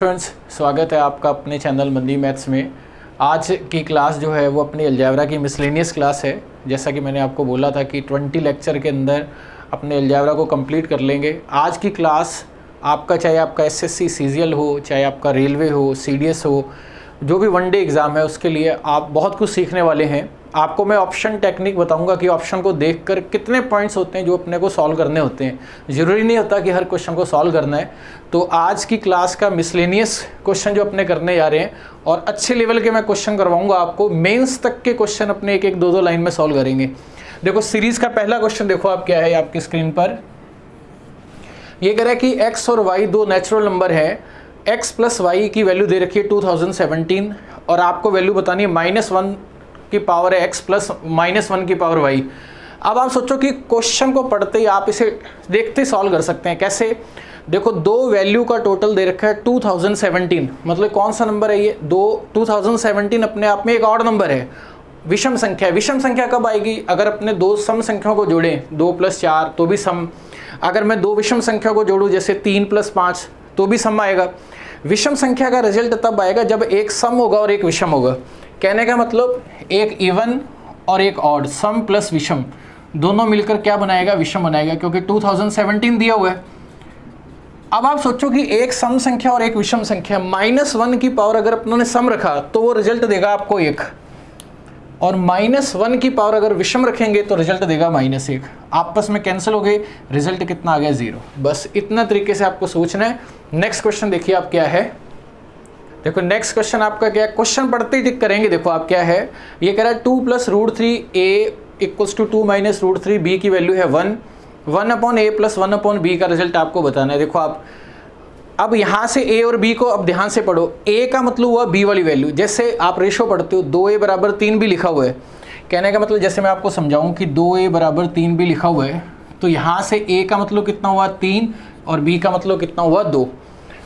Students, स्वागत है आपका अपने चैनल मंदी मैथ्स में। आज की क्लास जो है वो अपनी अलजेब्रा की मिसलेनियस क्लास है। जैसा कि मैंने आपको बोला था कि 20 लेक्चर के अंदर अपने अलजेब्रा को कंप्लीट कर लेंगे। आज की क्लास आपका, चाहे आपका एसएससी सीजीएल हो, चाहे आपका रेलवे हो, सीडीएस हो, जो भी वनडे एग्ज़ाम है उसके लिए आप बहुत कुछ सीखने वाले हैं। आपको मैं ऑप्शन टेक्निक बताऊंगा कि ऑप्शन को देखकर कितने पॉइंट्स होते हैं जो अपने को सॉल्व करने होते हैं। ज़रूरी नहीं होता कि हर क्वेश्चन को सॉल्व करना है। तो आज की क्लास का मिसलेनियस क्वेश्चन जो अपने करने जा रहे हैं, और अच्छे लेवल के मैं क्वेश्चन करवाऊंगा आपको। मेंस तक के क्वेश्चन अपने एक एक दो लाइन में सॉल्व करेंगे। देखो सीरीज़ का पहला क्वेश्चन देखो आप क्या है आपकी स्क्रीन पर। ये कह रहा है कि एक्स और वाई दो नेचुरल नंबर है। एक्स प्लस वाई की वैल्यू दे रखी है 2017 और आपको वैल्यू बतानी है -1 की पावर है एक्स प्लस -1 की पावर वाई। अब आप सोचो कि क्वेश्चन को पढ़ते ही आप इसे देखते सॉल्व कर सकते हैं। कैसे? देखो दो वैल्यू का टोटल दे रखा है 2017, मतलब कौन सा नंबर है ये? 2017 अपने आप में एक ऑड नंबर है, विषम संख्या है। विषम संख्या कब आएगी? अगर अपने दो सम संख्याओं को जोड़ें, 2 + 4 तो भी सम। अगर मैं दो विषम संख्या को जोड़ूं जैसे 3 + 5 तो भी सम आएगा। विषम संख्या का रिजल्ट तब आएगा जब एक सम होगा और एक विषम होगा। कहने का मतलब एक इवन और एक ऑड, सम प्लस विषम दोनों मिलकर क्या बनाएगा? विषम बनाएगा, क्योंकि 2017 दिया हुआ है। अब आप सोचो कि एक सम संख्या और एक विषम संख्या, -1 की पावर अगर अपनों ने सम रखा तो वो रिजल्ट देगा आपको 1, और -1 की पावर अगर विषम रखेंगे तो रिजल्ट देगा -1। आपस में कैंसिल हो गए, रिजल्ट कितना आ गया? 0। बस इतना तरीके से आपको सोचना है। नेक्स्ट क्वेश्चन देखिए आप क्या है। देखो नेक्स्ट क्वेश्चन आपका क्या है, क्वेश्चन पढ़ते ही टिक करेंगे। देखो आप क्या है, ये कह रहा है 2 + √3a = 2 - √3, b की वैल्यू है 1, 1/a + 1/b का रिजल्ट आपको बताना है। देखो आप अब यहाँ से a और b को अब ध्यान से पढ़ो। a का मतलब हुआ b वाली वैल्यू, जैसे आप रेशो पढ़ते हो 2a = 3 भी लिखा हुआ है। कहने का मतलब जैसे मैं आपको समझाऊं कि 2a = 3 भी लिखा हुआ है, तो यहाँ से a का मतलब कितना हुआ? 3, और b का मतलब कितना हुआ? 2।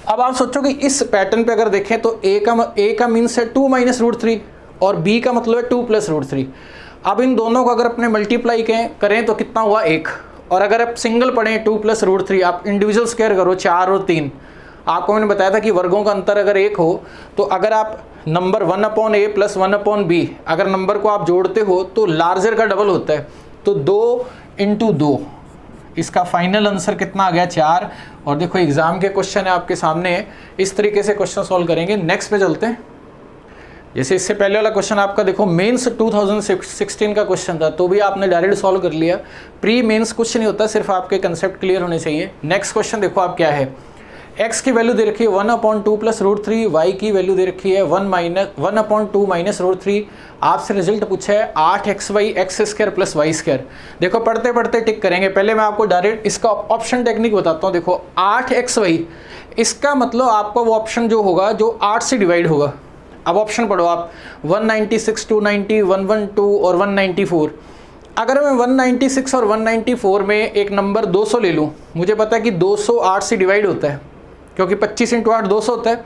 अब आप सोचो कि इस पैटर्न पे अगर देखें तो a का मीन्स है 2 - √3 और b का मतलब है 2 + √3। अब इन दोनों को अगर अपने मल्टीप्लाई करें तो कितना हुआ? 1। और अगर आप सिंगल पढ़ें 2 + √3, आप इंडिविजुअल स्क्वायर करो 4 और 3। आपको मैंने बताया था कि वर्गों का अंतर अगर 1 हो तो अगर आप नंबर 1/a + 1/b अगर नंबर को आप जोड़ते हो तो लार्जर का डबल होता है। तो 2 × 2, इसका फाइनल आंसर कितना आ गया? 4। और देखो एग्जाम के क्वेश्चन है आपके सामने, इस तरीके से क्वेश्चन सॉल्व करेंगे। नेक्स्ट पे चलते हैं। जैसे इससे पहले वाला क्वेश्चन आपका देखो मेंस 2016 का क्वेश्चन था, तो भी आपने डायरेक्ट सॉल्व कर लिया। प्री मेंस कुछ नहीं होता, सिर्फ आपके कंसेप्ट क्लियर होने चाहिए। नेक्स्ट क्वेश्चन देखो आप क्या है। x की वैल्यू दे रखी है 1/2 + √3, y की वैल्यू दे रखी है 1/2 - √3। आपसे रिजल्ट पूछा है 8xy x² + y²। देखो पढ़ते पढ़ते टिक करेंगे। पहले मैं आपको डायरेक्ट इसका ऑप्शन टेक्निक बताता हूँ। देखो 8xy, इसका मतलब आपका वो ऑप्शन जो होगा जो 8 से डिवाइड होगा। अब ऑप्शन पढ़ो आप, 196, 290, 112 और 194। अगर मैं 196 और 194 में एक नंबर 200 ले लूँ, मुझे पता है कि 200 8 से डिवाइड होता है, क्योंकि 25 × 8 200 होता है।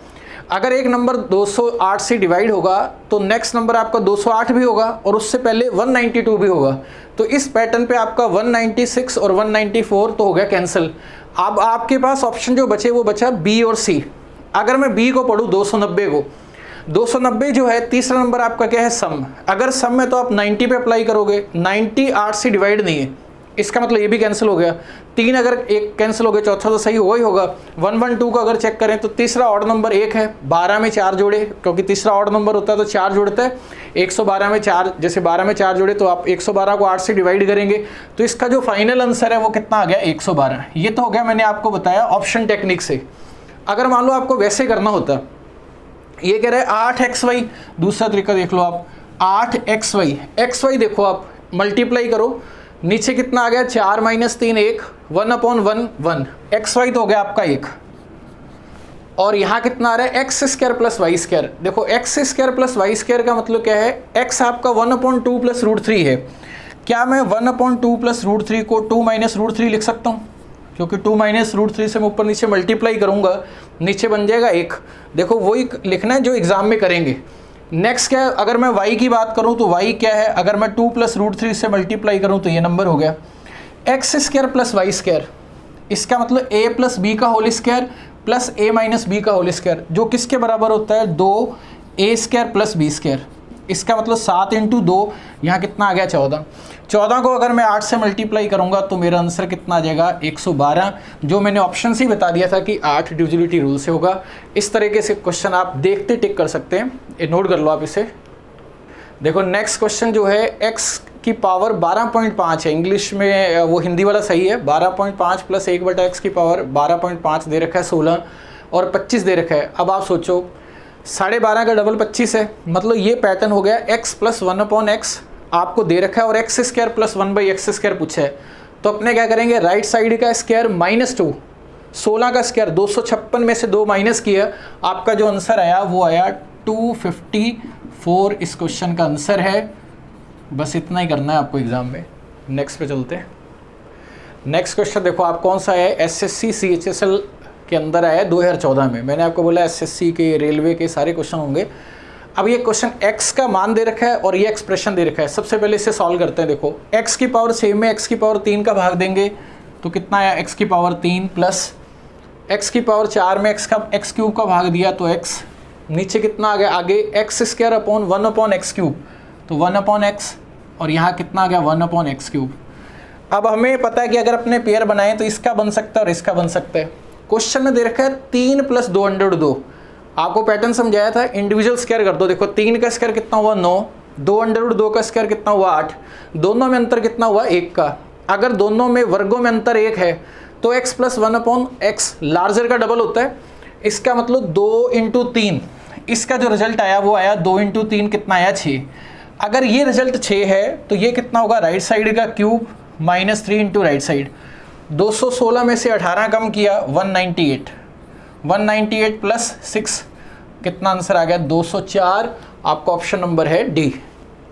अगर एक नंबर 208 से डिवाइड होगा तो नेक्स्ट नंबर आपका 208 भी होगा और उससे पहले 192 भी होगा। तो इस पैटर्न पे आपका 196 और 194 तो हो गया कैंसिल। अब आपके पास ऑप्शन जो बचे वो बचा बी और सी। अगर मैं बी को पढ़ूँ 290 को, 290 जो है तीसरा नंबर आपका क्या है? सम। अगर सम में तो आप 90 पे अप्लाई करोगे, 90 8 से डिवाइड नहीं है, इसका मतलब ये भी कैंसिल हो गया। 3 अगर एक कैंसिल हो गया, चौथा तो सही हो ही होगा। 112 को अगर चेक करें तो तीसरा ऑड नंबर 1 है, 12 में 4 जोड़े, क्योंकि तीसरा ऑड नंबर होता है तो 4 जोड़ता है। 112 में 4, जैसे 12 में 4 जोड़े तो आप 112 को 8 से डिवाइड करेंगे, तो इसका जो फाइनल आंसर है वो कितना आ गया? 112। ये तो हो गया, मैंने आपको बताया ऑप्शन टेक्निक से। अगर मान लो आपको वैसे करना होता, ये कह रहे हैं 8xy, दूसरा तरीका देख लो आप, 8xy, xy देखो आप मल्टीप्लाई करो, नीचे कितना आ गया? 4 - 3 1, 1/1 1, xy तो हो गया आपका 1। और यहाँ कितना आ रहा है? x² + y²। देखो x² + y² का मतलब क्या है? x आपका 1/2 + √3 है। क्या मैं 1/2 + √3 को 2 - √3 लिख सकता हूँ? क्योंकि 2 - √3 से मैं ऊपर नीचे मल्टीप्लाई करूँगा, नीचे बन जाएगा 1। देखो वही लिखना है जो एग्जाम में करेंगे। नेक्स्ट क्या है? अगर मैं y की बात करूं तो y क्या है? अगर मैं 2 + √3 से मल्टीप्लाई करूं तो ये नंबर हो गया x² + y²। इसका मतलब a + b का होल स्क्वायर प्लस ए माइनस बी का होल स्क्वायर, जो किसके बराबर होता है 2a² प्लस b²। इसका मतलब 7 × 2, यहाँ कितना आ गया 14। 14 को अगर मैं 8 से मल्टीप्लाई करूंगा तो मेरा आंसर कितना आ जाएगा 112, जो मैंने ऑप्शन से ही बता दिया था कि 8 डिविजिबिलिटी रूल से होगा। इस तरीके से क्वेश्चन आप देखते टिक कर सकते हैं, ये नोट कर लो आप इसे। देखो नेक्स्ट क्वेश्चन जो है x की पावर 12.5 है, इंग्लिश में वो हिंदी वाला सही है, 12.5 प्लस 1/x की पावर 12.5 दे रखा है 16 और 25 दे रखा है। अब आप सोचो 12.5 का डबल 25 है, मतलब ये पैटर्न हो गया x प्लस 1/x आपको दे रखा है और x² प्लस 1/x² पूछा है। तो अपने क्या करेंगे, राइट साइड का स्क्वायर -2, 16 का स्क्वायर 256 में से 2 माइनस किया, आपका जो आंसर आया वो आया 254 इस क्वेश्चन का आंसर है। बस इतना ही करना है आपको एग्जाम में। नेक्स्ट पे चलते हैं। नेक्स्ट क्वेश्चन देखो आप कौन सा है, SSC CHSL के अंदर आया 2014 में। मैंने आपको बोला SSC के, रेलवे के सारे क्वेश्चन होंगे। अब ये क्वेश्चन x का मान दे रखा है और ये एक्सप्रेशन दे रखा है। सबसे पहले इसे सॉल्व करते हैं। देखो x की पावर 6 में x की पावर 3 का भाग देंगे तो कितना आया, x की पावर 3 प्लस x की पावर 4 में x³ का भाग दिया तो x, नीचे कितना आ गया, आगे x² अपॉन 1/x³, तो 1/x और यहाँ कितना आ गया 1/x³। अब हमें पता है कि अगर अपने पेयर बनाएं तो इसका बन सकता है और इसका बन सकता है। क्वेश्चन में दे रखा है 3 + 2√2। आपको पैटर्न समझाया था, इंडिविजुअल स्क्वायर कर दो। देखो 3 का स्क्वायर कितना हुआ 9, 2√2 का स्क्वायर कितना हुआ 8, दोनों में अंतर कितना हुआ 1 का। अगर दोनों में वर्गों में अंतर 1 है तो x + 1/x लार्जर का डबल होता है। इसका मतलब 2 × 3, इसका जो रिजल्ट आया वो आया 2 × 3 कितना आया 6। अगर ये रिजल्ट 6 है तो ये कितना होगा, राइट साइड का क्यूब -3 × राइट साइड। 216 में से 18 कम किया 198, 198 प्लस 6 कितना आंसर आ गया 204। आपका ऑप्शन नंबर है डी।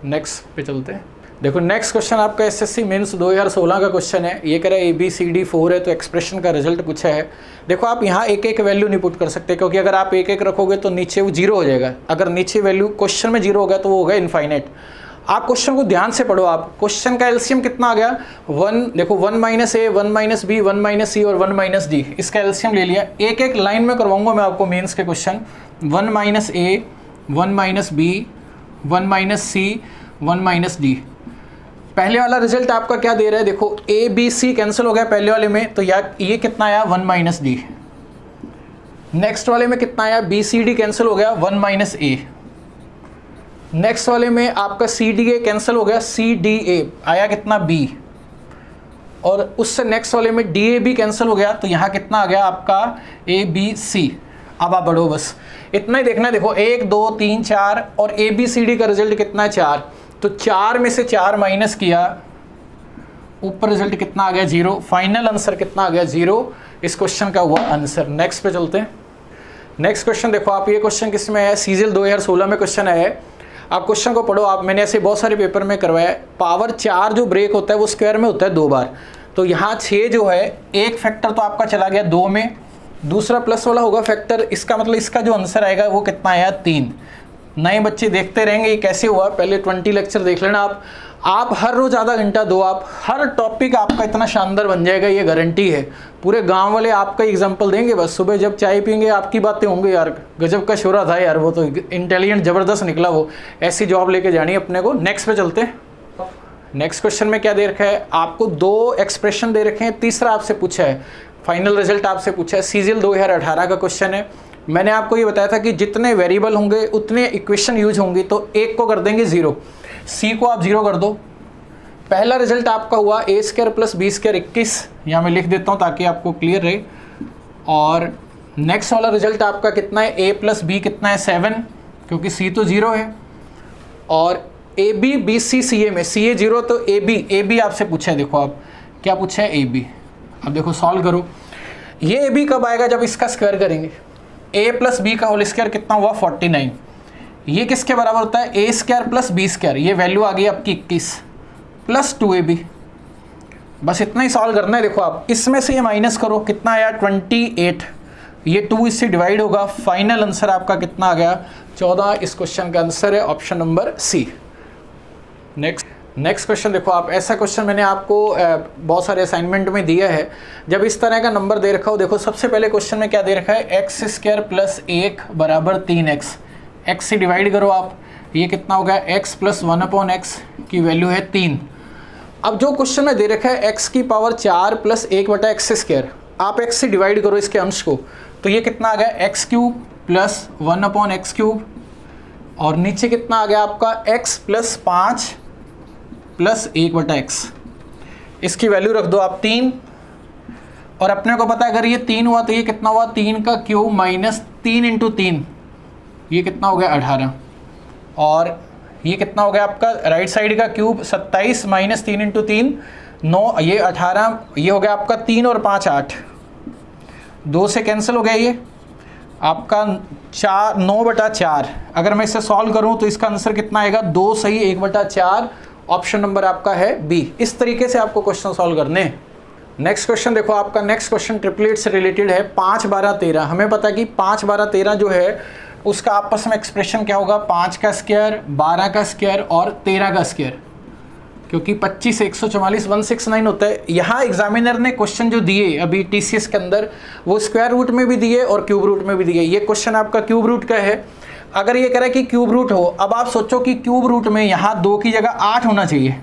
नेक्स्ट पे चलते हैं। देखो नेक्स्ट क्वेश्चन आपका SSC मेंस 2016 का क्वेश्चन है। ये कह रहा है ABCD 4 है तो एक्सप्रेशन का रिजल्ट पूछा है। देखो आप यहाँ एक एक वैल्यू नहीं पुट कर सकते, क्योंकि अगर आप एक एक रखोगे तो नीचे वो 0 हो जाएगा। अगर नीचे वैल्यू क्वेश्चन में 0 हो गया तो वो होगा इनफाइनाइट। आप क्वेश्चन को ध्यान से पढ़ो। आप क्वेश्चन का एलसीएम कितना आ गया 1, देखो 1 - a 1 - b 1 - c और 1 - d, इसका एलसीएम ले लिया। एक एक लाइन में करवाऊंगा मैं आपको मेंस के question. 1 - a 1 - b 1 - c 1 - d। पहले वाला रिजल्ट आपका क्या दे रहा है, देखो a b c कैंसिल हो गया पहले वाले में, तो ये कितना आया 1 - d। नेक्स्ट वाले में कितना आया b c d कैंसिल हो गया 1 - a। नेक्स्ट वाले में आपका CDA कैंसिल हो गया, CDA आया कितना B, और उससे नेक्स्ट वाले में DAB कैंसिल हो गया तो यहाँ कितना आ गया आपका ABC। अब आप बढ़ो, बस इतना ही देखना है। देखो 1 2 3 4 और ABCD का रिजल्ट कितना है 4, तो 4 में से 4 माइनस किया, ऊपर रिजल्ट कितना आ गया 0। फाइनल आंसर कितना आ गया 0। इस क्वेश्चन का हुआ आंसर। नेक्स्ट पे चलते हैं। नेक्स्ट क्वेश्चन देखो आप, ये क्वेश्चन किस में है, CGL 2016 में क्वेश्चन है। आप क्वेश्चन को पढ़ो। आप, मैंने ऐसे बहुत सारे पेपर में करवाया। पावर 4 जो ब्रेक होता है वो स्क्वायर में होता है 2 बार, तो यहाँ 6 जो है एक फैक्टर तो आपका चला गया 2 में, दूसरा प्लस वाला होगा फैक्टर। इसका मतलब इसका जो आंसर आएगा वो कितना आया 3। नए बच्चे देखते रहेंगे ये कैसे हुआ, पहले 20 लेक्चर देख लेना आप हर रोज़ आधा घंटा दो, आप हर टॉपिक आपका इतना शानदार बन जाएगा, ये गारंटी है। पूरे गांव वाले आपका एग्जांपल देंगे। बस सुबह जब चाय पीएंगे आपकी बातें होंगी, यार गजब का शोरा था यार, वो तो इंटेलिजेंट ज़बरदस्त निकला वो। ऐसी जॉब लेके जानी अपने को। नेक्स्ट पे चलते हैं। नेक्स्ट क्वेश्चन में क्या दे रखा है आपको, 2 एक्सप्रेशन दे रखे हैं, तीसरा आपसे पूछा है, फाइनल रिजल्ट आपसे पूछा है। CGL 2018 का क्वेश्चन है। मैंने आपको ये बताया था कि जितने वेरिएबल होंगे उतने इक्वेशन यूज होंगी, तो एक को कर देंगे 0, C को आप 0 कर दो। पहला रिजल्ट आपका हुआ a² + b² 21, यहाँ मैं लिख देता हूँ ताकि आपको क्लियर रहे। और नेक्स्ट वाला रिजल्ट आपका कितना है, a + b कितना है 7, क्योंकि c तो 0 है। और AB BC CA में CA 0 तो AB आपसे पूछा है। देखो आप क्या पूछा है AB। अब देखो सॉल्व करो, ये AB कब आएगा, जब इसका स्क्वायर करेंगे। a + b का होल स्क्वायर कितना हुआ 49, ये किसके बराबर होता है a² + b², ये वैल्यू आ गई आपकी 21 + 2AB। बस इतना ही सॉल्व करना है। देखो आप इसमें से ये माइनस करो, कितना आया 28, ये 2 इससे डिवाइड होगा। फाइनल आंसर आपका कितना आ गया 14। इस क्वेश्चन का आंसर है option number C। Next next question देखो आप, ऐसा क्वेश्चन मैंने आपको बहुत सारे असाइनमेंट में दिया है। जब इस तरह का नंबर दे रखा हो, देखो सबसे पहले क्वेश्चन में क्या दे रखा है, एक्स स्क्वायर प्लस 1 बराबर 3x। एक्स से डिवाइड करो आप, ये कितना हो गया, x प्लस 1/x की वैल्यू है 3। अब जो क्वेश्चन में दे रखा है x की पावर 4 प्लस 1/x², आप x से डिवाइड करो इसके अंश को, तो ये कितना आ गया, x³ प्लस 1/x³ और नीचे कितना आ गया आपका x प्लस 5 प्लस 1/x। इसकी वैल्यू रख दो आप 3, और अपने को पता है अगर ये 3 हुआ तो ये कितना हुआ, 3 का क्यूब माइनस 3 × 3, ये कितना हो गया 18, और ये कितना हो गया आपका राइट साइड का क्यूब 27 माइनस 3 × 3 9, ये 18, ये हो गया आपका 3 और 5 8, 2 से कैंसिल हो गया ये आपका 9/4। अगर मैं इसे सॉल्व करूं तो इसका आंसर कितना आएगा, 2 सही 1/4। ऑप्शन नंबर आपका है बी। इस तरीके से आपको क्वेश्चन सॉल्व करने हैं। नेक्स्ट क्वेश्चन देखो, आपका नेक्स्ट क्वेश्चन ट्रिपलेट से रिलेटेड है। 5 12 13, हमें पता है कि 5 12 13 जो है उसका आपस में एक्सप्रेशन क्या होगा, 5 का स्क्वायर 12 का स्क्वायर और 13 का स्क्वायर, क्योंकि 25 से 144 169 होता है। यहाँ एग्जामिनर ने क्वेश्चन जो दिए अभी TCS के अंदर, वो स्क्वायर रूट में भी दिए और क्यूब रूट में भी दिए। ये क्वेश्चन आपका क्यूब रूट का है। अगर ये कह रहा है कि क्यूब रूट हो, अब आप सोचो कि क्यूब रूट में यहाँ 2 की जगह 8 होना चाहिए,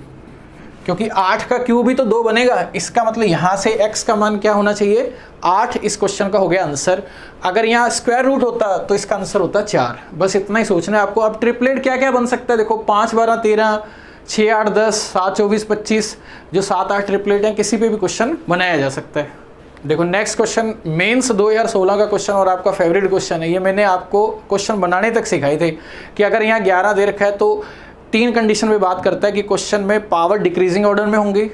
क्योंकि 8 का क्यूब ही तो 2 बनेगा। इसका मतलब यहाँ से x का मान क्या होना चाहिए, 8। इस क्वेश्चन का हो गया आंसर। अगर यहाँ स्क्वायर रूट होता तो इसका आंसर होता 4। बस इतना ही सोचना है आपको। अब ट्रिपलेट क्या क्या बन सकता है, देखो 5 12 13, 6 8 10, 7 24 25, जो 7 8 ट्रिपलेट हैं, किसी पे भी क्वेश्चन बनाया जा सकता है। देखो नेक्स्ट क्वेश्चन मेंस 2016 का क्वेश्चन और आपका फेवरेट क्वेश्चन है। ये मैंने आपको क्वेश्चन बनाने तक सिखाए थे कि अगर यहाँ 11 दे रखा है तो 3 कंडीशन में बात करता है कि क्वेश्चन में पावर डिक्रीजिंग ऑर्डर में होंगी,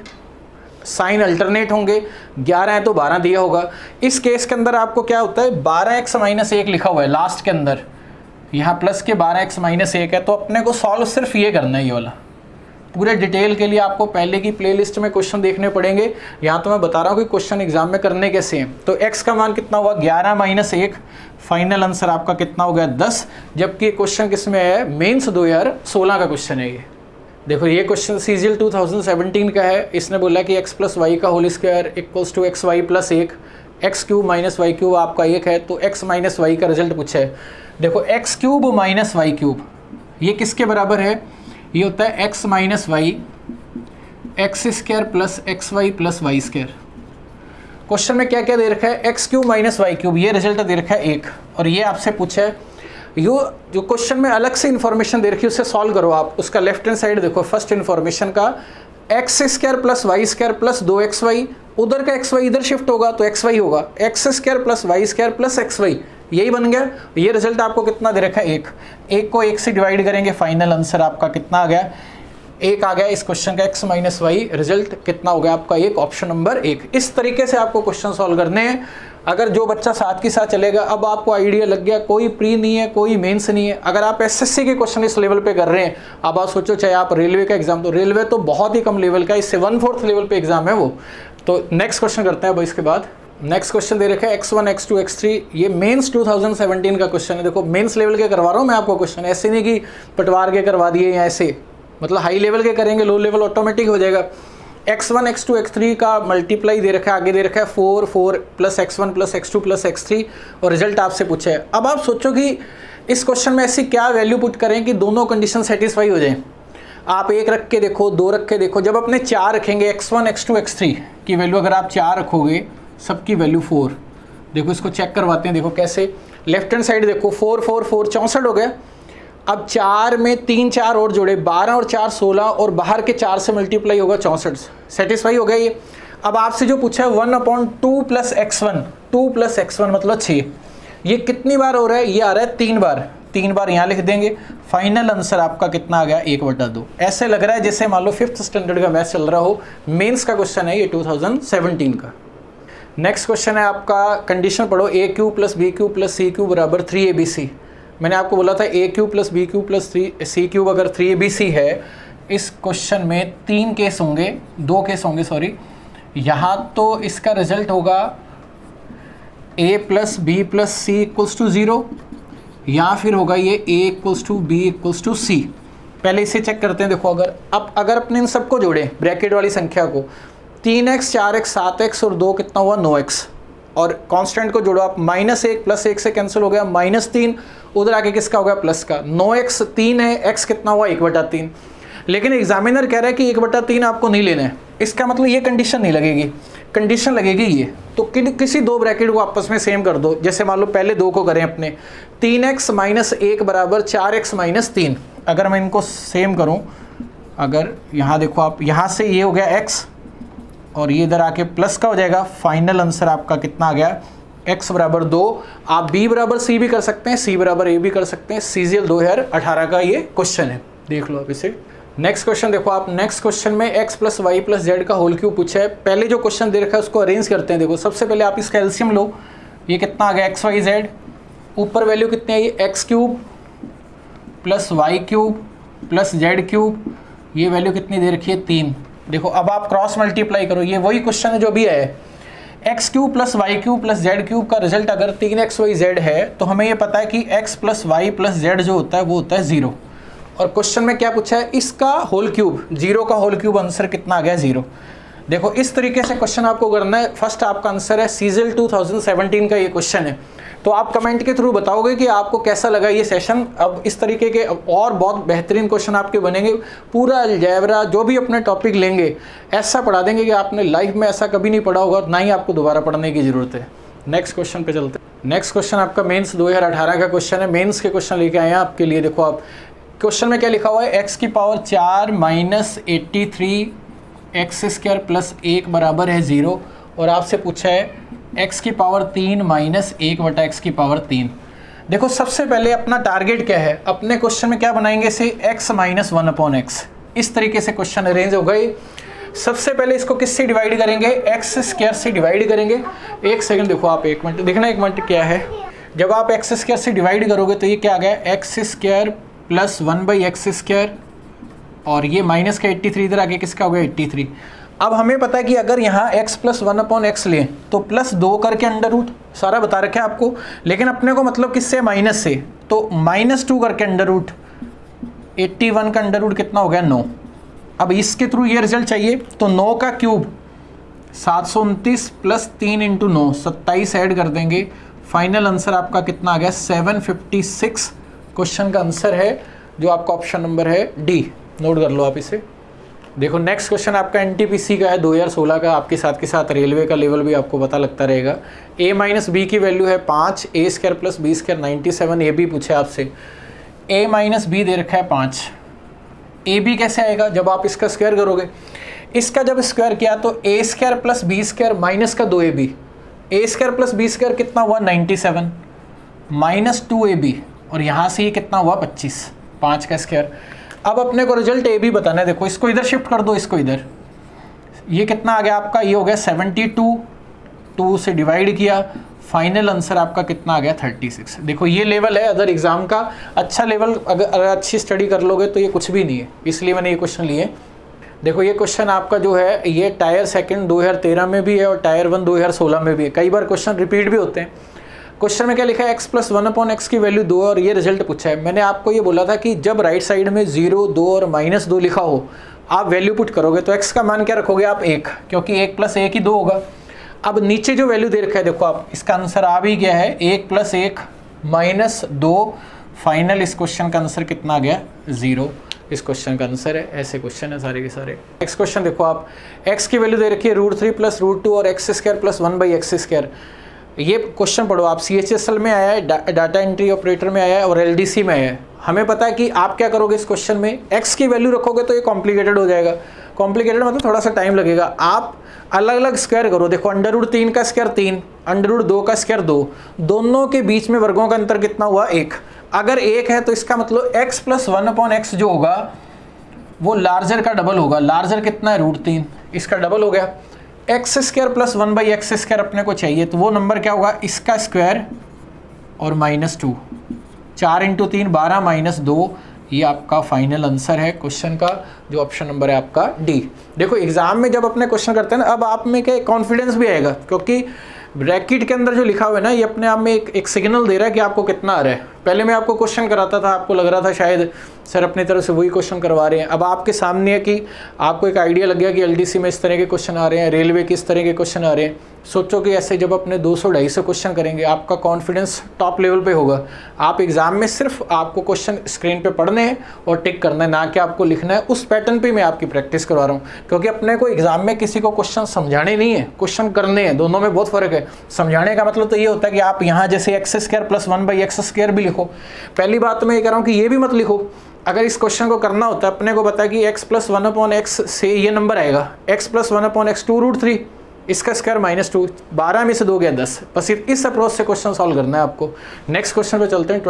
साइन अल्टरनेट होंगे, 11 है तो 12 दिया होगा। इस केस के अंदर आपको क्या होता है, 12x - 1 लिखा हुआ है लास्ट के अंदर, यहाँ प्लस के 12x - 1 है, तो अपने को सॉल्व सिर्फ ये करना है, ये वाला। पूरे डिटेल के लिए आपको पहले की प्लेलिस्ट में क्वेश्चन देखने पड़ेंगे। यहाँ तो मैं बता रहा हूँ कि क्वेश्चन एग्जाम में करने कैसे हैं। तो x का मान कितना हुआ, 11 - 1, फाइनल आंसर आपका कितना हो गया, 10। जबकि क्वेश्चन किस में है, मेंस 2016 का क्वेश्चन है ये। देखो ये क्वेश्चन CGL 2017 का है। इसने बोला कि x + y का whole square = xy + 1, x³ - y³ आपका 1 है, तो x - y का रिजल्ट पूछा है। देखो x³ - y³ ये किसके बराबर है, ये होता है x - y x² + xy + y²। Question में क्या क्या दे रखा है, x³ - y³, ये रिजल्ट दे रखा है 1। और ये आपसे पूछा है, जो क्वेश्चन में अलग से इन्फॉर्मेशन दे रखी है उससे सॉल्व करो आप। उसका लेफ्ट हैंड साइड देखो, फर्स्ट इन्फॉर्मेशन का x² + y² + 2xy, उधर का xy इधर शिफ्ट होगा तो xy होगा, x² + y² + xy, यही बन गया। ये रिजल्ट आपको कितना दे रखा है, 1 को 1 से डिवाइड करेंगे, फाइनल आंसर आपका कितना आ गया, 1 आ गया। इस क्वेश्चन का x - y रिजल्ट कितना हो गया आपका 1, ऑप्शन नंबर 1। इस तरीके से आपको क्वेश्चन सॉल्व करने हैं। अगर जो बच्चा साथ के साथ चलेगा, अब आपको आइडिया लग गया, कोई प्री नहीं है, कोई मेंस नहीं है। अगर आप SSC के क्वेश्चन इस लेवल पे कर रहे हैं, अब आप सोचो चाहे आप रेलवे का एग्जाम, तो रेलवे तो बहुत ही कम लेवल का, इससे 1/4 लेवल पे एग्जाम है वो। तो नेक्स्ट क्वेश्चन करते हैं अब इसके बाद। नेक्स्ट क्वेश्चन दे रखा है x1 x2 x3, ये मेंस 2017 का क्वेश्चन है। देखो मेंस लेवल के करवा रहा हूँ मैं आपको क्वेश्चन, ऐसे नहीं कि पटवार के करवा दिए या ऐसे, मतलब हाई लेवल के करेंगे, लो लेवल ऑटोमेटिक हो जाएगा। x1 x2 x3 का मल्टीप्लाई दे रखा है, आगे दे रखा है 4 4 + x1 + x2 + x3, और रिजल्ट आपसे पूछा है। अब आप सोचो कि इस क्वेश्चन में ऐसी क्या वैल्यू पुट करें कि दोनों कंडीशन सेटिस्फाई हो जाए। आप 1 रख के देखो, 2 रख के देखो। जब अपने 4 रखेंगे, x1 x2 x3 की वैल्यू अगर आप 4 रखोगे, सबकी वैल्यू 4, देखो इसको चेक करवाते हैं। देखो कैसे, लेफ्ट हैंड साइड देखो, 4 4 4 64 हो गया। अब 4 में 3 4 और जोड़े, 12 और 4 16, और बाहर के 4 से मल्टीप्लाई होगा 64, सेटिस्फाई हो गया ये। अब आपसे जो पूछा है 1/2 + x1, 2 + x1 मतलब 6, ये कितनी बार हो रहा है, ये आ रहा है 3 बार। 3 बार यहाँ लिख देंगे, फाइनल आंसर आपका कितना आ गया, 1/2। ऐसे लग रहा है जैसे मान लो 5th स्टैंडर्ड का मैथ्स चल रहा हो। मेंस का क्वेश्चन है ये 2017 का। नेक्स्ट क्वेश्चन है आपका, कंडीशन पढ़ो, a³ + b³ + c³ = 3abc। मैंने आपको बोला था a³ + b³ + c³ अगर 3abc है, इस क्वेश्चन में 3 केस होंगे, 2 केस होंगे सॉरी। यहाँ तो इसका रिजल्ट होगा a + b + c = 0, या फिर होगा ये a = b = c। पहले इसे चेक करते हैं। देखो अगर अपने इन सबको जोड़े ब्रैकेट वाली संख्या को, 3x 4x 7x और 2 कितना हुआ 9x, और कांस्टेंट को जोड़ो आप, -1 + 1 से कैंसिल हो गया, -3 उधर आके किसका हो गया प्लस का, 9x 3 है, x कितना हुआ 1/3। लेकिन एग्जामिनर कह रहा है कि 1/3 आपको नहीं लेना है, इसका मतलब ये कंडीशन नहीं लगेगी, कंडीशन लगेगी ये। तो किसी दो ब्रैकेट को आपस में सेम कर दो। जैसे मान लो पहले दो को करें अपने, 3x - 1 = 4x - 3। अगर मैं इनको सेम करूं, अगर यहाँ देखो आप, यहाँ से ये हो गया x और ये इधर आके प्लस का हो जाएगा। फाइनल आंसर आपका कितना आ गया, x = 2। आप b = c भी कर सकते हैं, c = a भी कर सकते हैं। CGL 2018 का ये क्वेश्चन है, देख लो आप इसे। नेक्स्ट क्वेश्चन देखो आप, नेक्स्ट क्वेश्चन में x + y + z का होल क्यूब पूछा है। पहले जो क्वेश्चन दे रखा है उसको अरेंज करते हैं। देखो सबसे पहले आप इसका एलसीएम लो, ये कितना आ गया x y z, ऊपर वैल्यू कितनी है, ये x³ + y³ + z³, ये वैल्यू कितनी दे रखी है 3। देखो अब आप क्रॉस मल्टीप्लाई करो, ये वही क्वेश्चन है जो भी है, x³ + y³ + z³ का रिजल्ट अगर 3x y z है तो हमें ये पता है कि x + y + z जो होता है वो होता है 0। और क्वेश्चन में क्या पूछा है, इसका होल क्यूब, 0 का होल क्यूब, आंसर कितना आ गया 0। देखो इस तरीके से क्वेश्चन आपको करना है। फर्स्ट आपका आंसर है, CGL 2017 का ये क्वेश्चन है। तो आप कमेंट के थ्रू बताओगे कि आपको कैसा लगा ये सेशन। अब इस तरीके के और बहुत बेहतरीन क्वेश्चन आपके बनेंगे। पूरा अलजेब्रा जो भी अपने टॉपिक लेंगे ऐसा पढ़ा देंगे कि आपने लाइफ में ऐसा कभी नहीं पढ़ा होगा, ना ही आपको दोबारा पढ़ने की जरूरत है। नेक्स्ट क्वेश्चन पे चलते हैं। नेक्स्ट क्वेश्चन आपका मेंस 2018 का क्वेश्चन है। मेंस के क्वेश्चन लेके आए हैं आपके लिए। देखो आप क्वेश्चन में क्या लिखा हुआ है, x⁴ - 83 x² + 1 = 0। और आपसे पूछा है x⁴ - 3 - 1/x⁴। देखो सबसे पहले अपना टारगेट क्या है, अपने क्वेश्चन में क्या बनाएंगे से x - 1/x। इस तरीके से क्वेश्चन अरेंज हो गए। सबसे पहले इसको किससे डिवाइड करेंगे, x² से डिवाइड करेंगे। एक सेकंड देखो आप, 1 मिनट देखना, 1 मिनट क्या है। जब आप x² से डिवाइड करोगे तो ये क्या आ गया, x² + 1/x², और ये माइनस का 83 इधर आके किसका हो गया 83। अब हमें पता है कि अगर यहाँ x + 1/x लें तो +2 करके अंडर रूट, सारा बता रखा है आपको, लेकिन अपने को मतलब किससे, माइनस से, तो -2 करके अंडर रूट, 81 का अंडर रूट कितना हो गया 9। अब इसके थ्रू ये रिजल्ट चाहिए, तो 9 का क्यूब 729 + 3 × 9 27 ऐड कर देंगे। फाइनल आंसर आपका कितना आ गया 756। क्वेश्चन का आंसर है जो आपका ऑप्शन नंबर है डी, नोट कर लो आप इसे। देखो नेक्स्ट क्वेश्चन आपका NTPC का है 2016 का, आपके साथ के साथ रेलवे का लेवल भी आपको पता लगता रहेगा। a - b की वैल्यू है 5, a² + b² 97, ये भी पूछे आपसे। a - b दे रखा है 5, ab कैसे आएगा, जब आप इसका स्क्वायर करोगे, इसका जब स्क्वायर किया तो a² + b² माइनस का 2ab, a² + b² कितना हुआ 97 -2ab, और यहाँ से ये कितना हुआ 25, 5 का स्क्वायर। अब अपने को रिजल्ट ए बी बताना है। देखो इसको इधर शिफ्ट कर दो, इसको इधर, ये कितना आ गया आपका, ये हो गया 72, 2 से डिवाइड किया, फाइनल आंसर आपका कितना आ गया 36। देखो ये लेवल है, अगर एग्जाम का अच्छा लेवल, अगर अच्छी स्टडी कर लोगे तो ये कुछ भी नहीं है, इसलिए मैंने ये क्वेश्चन लिए। देखो ये क्वेश्चन आपका जो है ये टायर 2 2013 में भी है और टायर 1 2016 में भी है। कई बार क्वेश्चन रिपीट भी होते हैं। क्वेश्चन में क्या लिखा है, x + 1/x की वैल्यू 2 और ये रिजल्ट पूछा है। मैंने आपको ये बोला था कि जब राइट साइड में 0, 2 और -2 लिखा हो, आप वैल्यू पुट करोगे तो x का मान क्या रखोगे आप 1, क्योंकि 1 + 1 ही 2 होगा। अब नीचे जो वैल्यू दे रखा है देखो आप, इसका आंसर आ भी गया है 1 + 1 - 2। फाइनल इस क्वेश्चन का आंसर कितना आ गया 0। इस क्वेश्चन का आंसर है। ऐसे क्वेश्चन है सारे के सारे। नेक्स्ट क्वेश्चन देखो आप, x की वैल्यू दे रखी है √3 + √2 और x² + 1/x²। ये क्वेश्चन पढ़ो आप, CHSL में आया है, डाटा एंट्री ऑपरेटर में आया है और LDC में आया है। हमें पता है कि आप क्या करोगे इस क्वेश्चन में, x की वैल्यू रखोगे तो ये कॉम्प्लिकेटेड हो जाएगा। कॉम्प्लिकेटेड मतलब थोड़ा सा टाइम लगेगा। आप अलग अलग स्क्वायर करो। देखो √3 का स्क्वायर 3, √2 का स्क्वायर 2, दोनों के बीच में वर्गों का अंतर कितना हुआ 1। अगर 1 है तो इसका मतलब x + 1/x जो होगा वो लार्जर का डबल होगा। लार्जर कितना है √3, इसका डबल हो गया। x² + 1/x² अपने को चाहिए, तो वो नंबर क्या होगा, इसका स्क्वायर और -2, 4 × 3 12 -2। ये आपका फाइनल आंसर है क्वेश्चन का, जो ऑप्शन नंबर है आपका डी। देखो एग्जाम में जब अपने क्वेश्चन करते हैं ना, अब आप में क्या कॉन्फिडेंस भी आएगा, क्योंकि ब्रैकेट के अंदर जो लिखा हुआ है ना, ये अपने आप में एक सिग्नल दे रहा है कि आपको कितना आ रहा है। पहले मैं आपको क्वेश्चन कराता था, आपको लग रहा था शायद सर अपनी तरफ से वही क्वेश्चन करवा रहे हैं। अब आपके सामने है कि आपको एक आइडिया लग गया कि एलडीसी में इस तरह के क्वेश्चन आ रहे हैं, रेलवे के इस तरह के क्वेश्चन आ रहे हैं। सोचो कि ऐसे जब अपने 200-250 क्वेश्चन करेंगे, आपका कॉन्फिडेंस टॉप लेवल पे होगा। आप एग्जाम में सिर्फ आपको क्वेश्चन स्क्रीन पे पढ़ने हैं और टिक करना है, ना कि आपको लिखना है। उस पैटर्न पे मैं आपकी प्रैक्टिस करवा रहा हूँ, क्योंकि अपने को एग्जाम में किसी को क्वेश्चन समझाने नहीं है, क्वेश्चन करने हैं। दोनों में बहुत फर्क है। समझाने का मतलब तो ये होता है कि आप यहाँ जैसे x² + 1/x² भी लिखो। पहली बात तो मैं ये कह रहा हूँ कि ये भी मत लिखो। अगर इस क्वेश्चन को करना होता है, अपने को पता है कि x + 1/x से ये नंबर आएगा, x + 1/x 2√3, इसका स्क्वायर -2, 12 में से 2 गया 10। बस इस अप्रोच से क्वेश्चन सॉल्व करना है आपको। नेक्स्ट क्वेश्चन पे चलते हैं।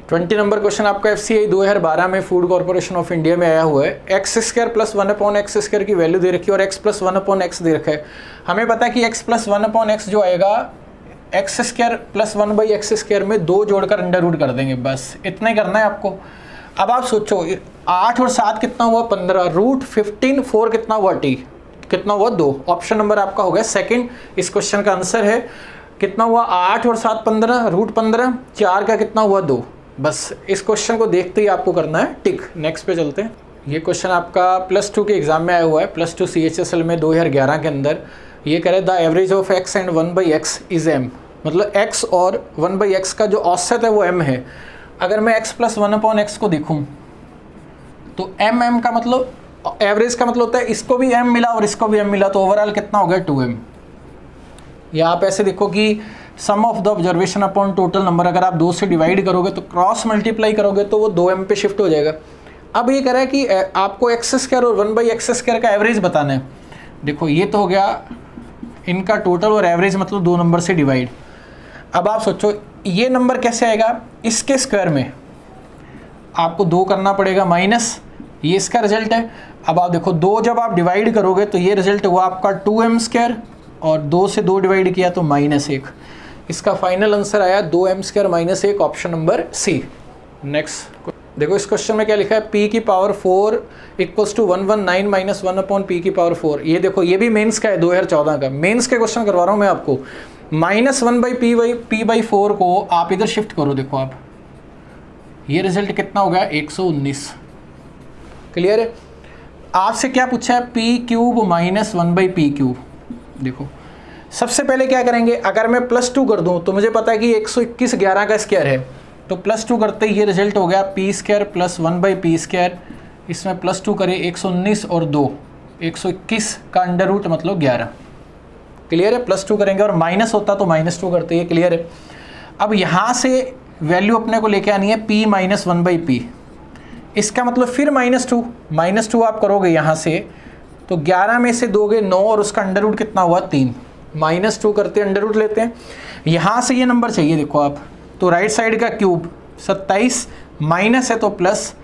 20 नंबर क्वेश्चन आपका FCI 2012 में फूड कॉर्पोरेशन ऑफ इंडिया में आया हुआ है। x² + 1/x² की वैल्यू दे रखी है और x + 1/x दे रखा है। हमें पता है कि x + 1/x जो आएगा, x² + 1/x² में 2 जोड़कर अंडर रूट कर देंगे, बस इतना ही करना है आपको। अब आप सोचो 8 और 7 कितना हुआ 15, √15, 4 कितना हुआ t, कितना हुआ 2। ऑप्शन नंबर आपका हो गया सेकंड। इस क्वेश्चन का आंसर है कितना हुआ 8 और 7 15, √15, 4 का कितना हुआ 2। बस इस क्वेश्चन को देखते ही आपको करना है टिक। नेक्स्ट पे चलते हैं। ये क्वेश्चन आपका +2 के एग्जाम में आया हुआ है, +2 CHSL में 2011 के अंदर। ये कह रहे the average of x and 1/x is m, मतलब x और 1/x का जो औसत है वो m है। अगर मैं x + 1/x को देखूं तो m का मतलब एवरेज का मतलब होता है इसको भी m मिला और इसको भी m मिला, तो ओवरऑल कितना हो गया 2m। या आप ऐसे देखो कि sum of the observation upon total number, अगर आप 2 से डिवाइड करोगे तो क्रॉस मल्टीप्लाई करोगे तो वो 2m पे शिफ्ट हो जाएगा। अब ये कह रहा है कि आपको x² और 1/x² का एवरेज बताना है। देखो ये तो हो गया इनका टोटल और एवरेज, मतलब 2 नंबर से डिवाइड। अब आप सोचो ये नंबर कैसे आएगा, इसके स्क्वायर में आपको 2 करना पड़ेगा माइनस, ये इसका रिजल्ट है। अब आप देखो 2 जब आप डिवाइड करोगे तो ये रिजल्ट हुआ आपका 2m² और 2 से 2 डिवाइड किया तो -1। इसका फाइनल आंसर आया 2m² -1, option number C. Next देखो इस क्वेश्चन में क्या लिखा है, p⁴ = 119 - 1/p⁴। ये देखो ये भी मेंस का है 2014 का, मेंस के क्वेश्चन करवा रहा हूँ मैं आपको। -1/p/4 को आप इधर शिफ्ट करो, देखो आप ये रिजल्ट कितना हो गया 119। क्लियर है। आपसे क्या पूछा है, p³ - 1/p³। देखो सबसे पहले क्या करेंगे, अगर मैं +2 कर दूं तो मुझे पता है कि 121 11 का स्क्वायर है, तो +2 करते ही ये रिजल्ट हो गया p² + 1/p²। इसमें +2 करें 119 और 2 121 का अंडर रूट मतलब 11। क्लियर है। +2 करेंगे और माइनस होता तो -2 करते, ये क्लियर है। अब यहाँ से वैल्यू अपने को लेके आनी है p - 1/p। इसका मतलब फिर -2 आप करोगे यहाँ से तो 11 में से दोगे 9 और उसका अंडर रूट कितना हुआ 3, -2 करते अंडर रूट लेते हैं। यहाँ से ये नंबर चाहिए, देखो आप तो राइट साइड का क्यूब 27, माइनस है तो प्लस,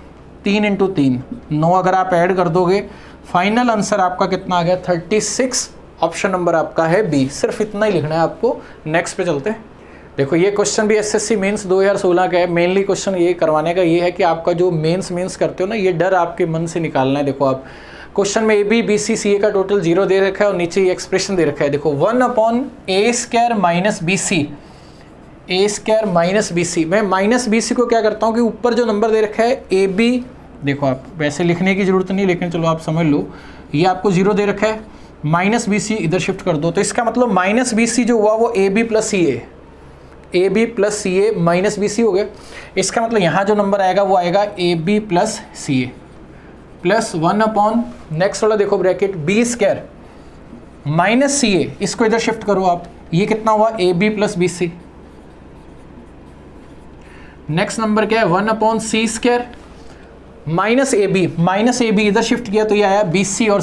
3 × 3 9, अगर आप ऐड कर दोगे फाइनल आंसर आपका कितना आ गया 36। ऑप्शन नंबर आपका है बी। सिर्फ इतना ही लिखना है आपको। नेक्स्ट पे चलते हैं। देखो ये क्वेश्चन भी SSC मेंस 2016 का है। मेनली क्वेश्चन ये करवाने का ये है कि आपका जो मेंस करते हो ना, ये डर आपके मन से निकालना है। देखो आप क्वेश्चन में AB BC CA का टोटल 0 दे रखा है और नीचे ये एक्सप्रेशन दे रखा है। देखो 1/a² - BC, a² - BC। मैं -BC को क्या करता हूँ कि ऊपर जो नंबर दे रखा है AB, देखो आप वैसे लिखने की जरूरत नहीं, लेकिन चलो आप समझ लो, ये आपको 0 दे रखा है, -BC इधर शिफ्ट कर दो, तो इसका मतलब -BC जो हुआ वो AB + CA, AB + CA -BC हो गया। इसका मतलब यहाँ जो नंबर आएगा वो आएगा AB + CA प्लस 1/, नेक्स्ट वाला देखो ब्रैकेट B² - CA, इसको इधर शिफ्ट करो आप, ये कितना हुआ AB + BC। नेक्स्ट नंबर क्या है 1/C² - AB इधर शिफ्ट किया तो ये आया BC और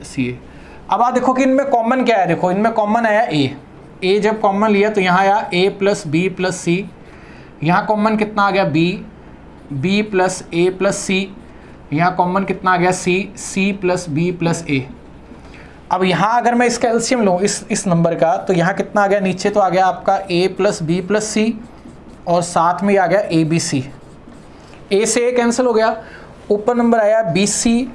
CA। अब आप देखो कि इनमें कॉमन क्या है, देखो इनमें कॉमन आया A जब कॉमन लिया तो यहाँ आया A + B + C, यहाँ कॉमन कितना आ गया B + A + C, यहाँ कॉमन कितना आ गया C + B + A। अब यहाँ अगर मैं इसका एलसीएम लूँ इस नंबर का, तो यहाँ कितना आ गया, नीचे तो आ गया आपका A + B + C और साथ में आ गया ABC। A से A कैंसिल हो गया, ऊपर नंबर आया BC,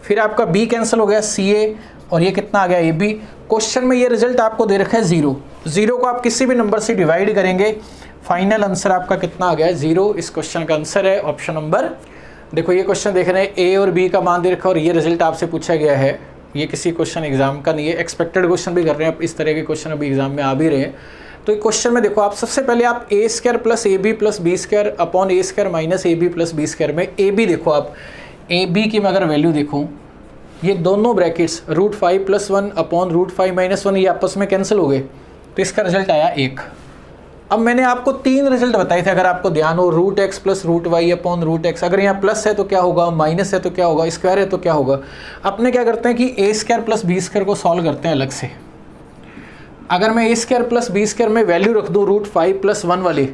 फिर आपका B कैंसिल हो गया CA और ये कितना आ गया AB। क्वेश्चन में ये रिजल्ट आपको दे रखा है 0 को आप किसी भी नंबर से डिवाइड करेंगे फाइनल आंसर आपका कितना आ गया? 0। इस क्वेश्चन का आंसर है ऑप्शन नंबर, देखो ये क्वेश्चन देख रहे हैं, ए और बी का मान दे रखा और ये रिजल्ट आपसे पूछा गया है। ये किसी क्वेश्चन एग्जाम का नहीं है, एक्सपेक्टेड क्वेश्चन भी कर रहे हैं, अब इस तरह के क्वेश्चन अभी एग्जाम में आ भी रहे हैं। तो एक क्वेश्चन में देखो आप सबसे पहले आप a square plus a b plus b square upon a square minus a b plus b square में ए बी देखो, आप ए बी की मैं अगर वैल्यू देखूँ, ये दोनों ब्रैकेट्स √5 + 1 अपॉन √5 - 1 ये आपस में कैंसिल हो गए, तो इसका रिजल्ट आया 1। अब मैंने आपको 3 रिजल्ट बताए थे, अगर आपको ध्यान हो, √x + √y अपॉन √x, अगर यहाँ प्लस है तो क्या होगा, माइनस है तो क्या होगा, स्क्वायर है तो क्या होगा। अपने क्या करते हैं कि ए स्क्वायर प्लस बी स्क्वायर को सॉल्व करते हैं अलग से। अगर मैं ए स्क्वायर प्लस बी स्क्वायर में वैल्यू रख दूँ √5 + 1 वाली,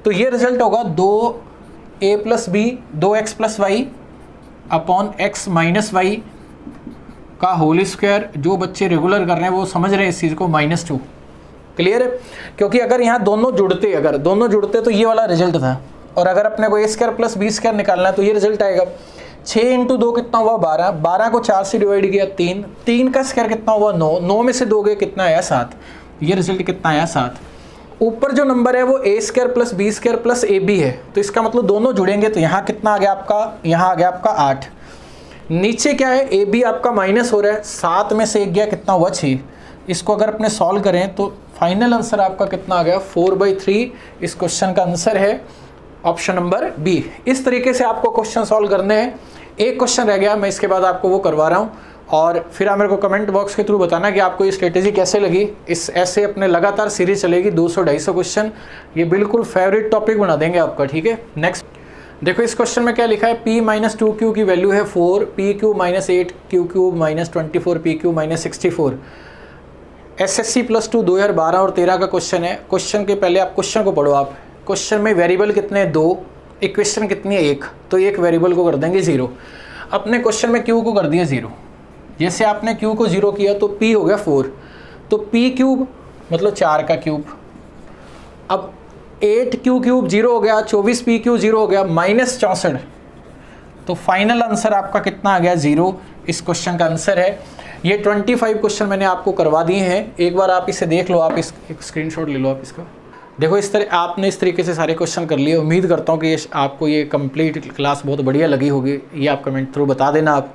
तो ये रिजल्ट होगा 2a + b 2x + y upon x - y का होल स्क्वायर। जो बच्चे रेगुलर कर रहे हैं वो समझ रहे हैं इस चीज़ को, -2। क्लियर है? क्योंकि अगर यहाँ दोनों जुड़ते तो ये वाला रिजल्ट था, और अगर अपने को ए स्क्वायर प्लस बी स्क्वायर निकालना है तो ये रिजल्ट आएगा। 6 × 2 कितना हुआ? 12। 12 को 4 से डिवाइड किया 3। 3 का स्क्वायर कितना हुआ? 9। 9 में से 2 गए कितना आया? 7। ये रिजल्ट कितना आया? 7। ऊपर जो नंबर है वो a square plus b square plus a b है, तो इसका मतलब दोनों जुड़ेंगे, तो यहाँ कितना आ गया आपका? यहाँ आ गया आपका 8। नीचे क्या है? ए बी आपका माइनस हो रहा है, 7 में से 1 गया, कितना हुआ? 6। इसको अगर अपने सॉल्व करें तो फाइनल आंसर आपका कितना आ गया? 4/3। इस क्वेश्चन का आंसर है ऑप्शन नंबर बी। इस तरीके से आपको क्वेश्चन सॉल्व करने हैं। एक क्वेश्चन रह गया, मैं इसके बाद आपको वो करवा रहा हूँ, और फिर आप मेरे को कमेंट बॉक्स के थ्रू बताना कि आपको ये स्ट्रेटेजी कैसे लगी। इस ऐसे अपने लगातार सीरीज चलेगी, 200-250 क्वेश्चन, ये बिल्कुल फेवरेट टॉपिक बना देंगे आपका, ठीक है। नेक्स्ट देखो इस क्वेश्चन में क्या लिखा है, p - 2q की वैल्यू है 4, pq - 8q³ - 24, pq - 64। SSC +2 2012 और 13 का क्वेश्चन है। क्वेश्चन के पहले आप क्वेश्चन को पढ़ो। आप क्वेश्चन में वेरिएबल कितने हैं? 2। इक्वेशन कितनी है? 1। तो एक वेरिएबल को कर देंगे 0। अपने क्वेश्चन में q को कर दिया 0। जैसे आपने q को 0 किया तो p हो गया 4, तो p³ मतलब 4 का क्यूब। अब 8q³ 0 हो गया, 24pq 0 हो गया, -64। तो फाइनल आंसर आपका कितना आ गया? 0। इस क्वेश्चन का आंसर है। ये 25 क्वेश्चन मैंने आपको करवा दिए हैं, एक बार आप इसे देख लो। आप इस एक स्क्रीनशॉट ले लो आप इसका। देखो इस तरह आपने इस तरीके से सारे क्वेश्चन कर लिए। उम्मीद करता हूँ कि आपको ये कंप्लीट क्लास बहुत बढ़िया लगी होगी। ये आप कमेंट थ्रू बता देना आप।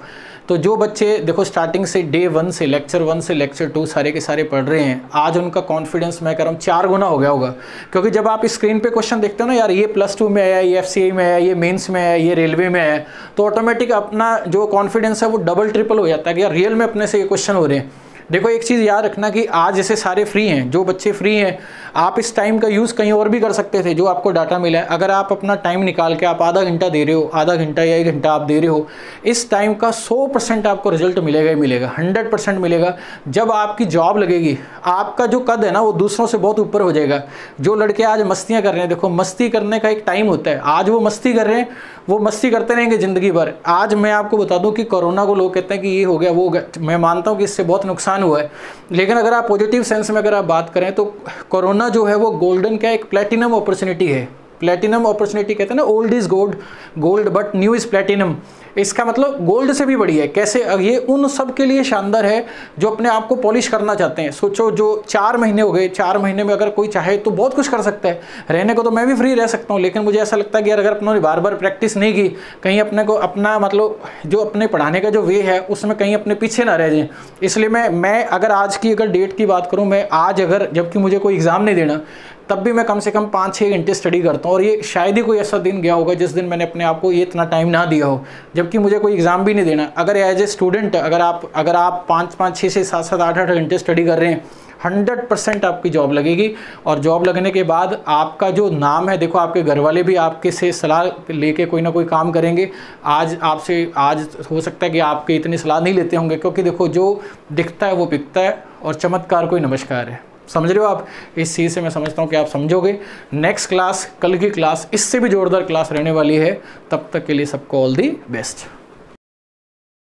तो जो बच्चे देखो स्टार्टिंग से डे 1 से लेक्चर 1 से लेक्चर 2 सारे के सारे पढ़ रहे हैं, आज उनका कॉन्फिडेंस मैं कह रहा हूँ 4 गुना हो गया होगा। क्योंकि जब आप स्क्रीन पे क्वेश्चन देखते हो ना, यार ये +2 में आया, ये FCI में आया, ये मेंस में आया, ये रेलवे में आया, तो ऑटोमेटिक अपना जो कॉन्फिडेंस है वो डबल ट्रिपल हो जाता है कि यार रियल में अपने से ये क्वेश्चन हो रहे हैं। देखो एक चीज़ याद रखना कि आज जैसे सारे फ्री हैं, जो बच्चे फ्री हैं, आप इस टाइम का यूज़ कहीं और भी कर सकते थे। जो आपको डाटा मिला है, अगर आप अपना टाइम निकाल के आप आधा घंटा दे रहे हो, आधा घंटा या 1 घंटा आप दे रहे हो, इस टाइम का 100% आपको रिजल्ट मिलेगा ही मिलेगा, 100% मिलेगा। जब आपकी जॉब लगेगी, आपका जो कद है ना वो दूसरों से बहुत ऊपर हो जाएगा। जो लड़के आज मस्तियाँ कर रहे हैं, देखो मस्ती करने का एक टाइम होता है। आज वो मस्ती कर रहे हैं, वो मस्ती करते रहेंगे ज़िंदगी भर। आज मैं आपको बता दूं कि कोरोना को लोग कहते हैं कि ये हो गया वो हो गया, मैं मानता हूं कि इससे बहुत नुकसान हुआ है, लेकिन अगर आप पॉजिटिव सेंस में अगर आप बात करें तो कोरोना जो है वो गोल्डन का एक प्लेटिनम अपॉर्चुनिटी है। प्लेटिनम अपॉर्चुनिटी कहते हैं ना, old is gold but new is platinum. इसका मतलब गोल्ड से भी बढ़िया है। कैसे? ये उन सब के लिए शानदार है जो अपने आप को पॉलिश करना चाहते हैं। सोचो जो 4 महीने हो गए, 4 महीने में अगर कोई चाहे तो बहुत कुछ कर सकता है। रहने को तो मैं भी फ्री रह सकता हूँ, लेकिन मुझे ऐसा लगता है कि यार अगर अपनों ने बार बार प्रैक्टिस नहीं की, कहीं अपने को अपना मतलब जो अपने पढ़ाने का जो वे है उसमें कहीं अपने पीछे ना रह जाए। इसलिए मैं अगर आज की अगर डेट की बात करूँ, मैं आज अगर जबकि मुझे कोई एग्ज़ाम नहीं देना, तब भी मैं कम से कम 5-6 घंटे स्टडी करता हूँ। और ये शायद ही कोई ऐसा दिन गया होगा जिस दिन मैंने अपने आप को ये इतना टाइम ना दिया हो, जबकि मुझे कोई एग्ज़ाम भी नहीं देना। अगर एज ए स्टूडेंट अगर आप 5-5, 6-6, 7-7, 8-8 घंटे स्टडी कर रहे हैं, 100% आपकी जॉब लगेगी। और जॉब लगने के बाद आपका जो नाम है, देखो आपके घर वाले भी आपके से सलाह लेके कोई ना कोई काम करेंगे। आज हो सकता है कि आपके इतनी सलाह नहीं लेते होंगे, क्योंकि देखो जो दिखता है वो बिकता है, और चमत्कार कोई नमस्कार है। समझ रहे हो आप? इस चीज़ से मैं समझता हूँ कि आप समझोगे। नेक्स्ट क्लास, कल की क्लास इससे भी जोरदार क्लास रहने वाली है। तब तक के लिए सबको ऑल दी बेस्ट।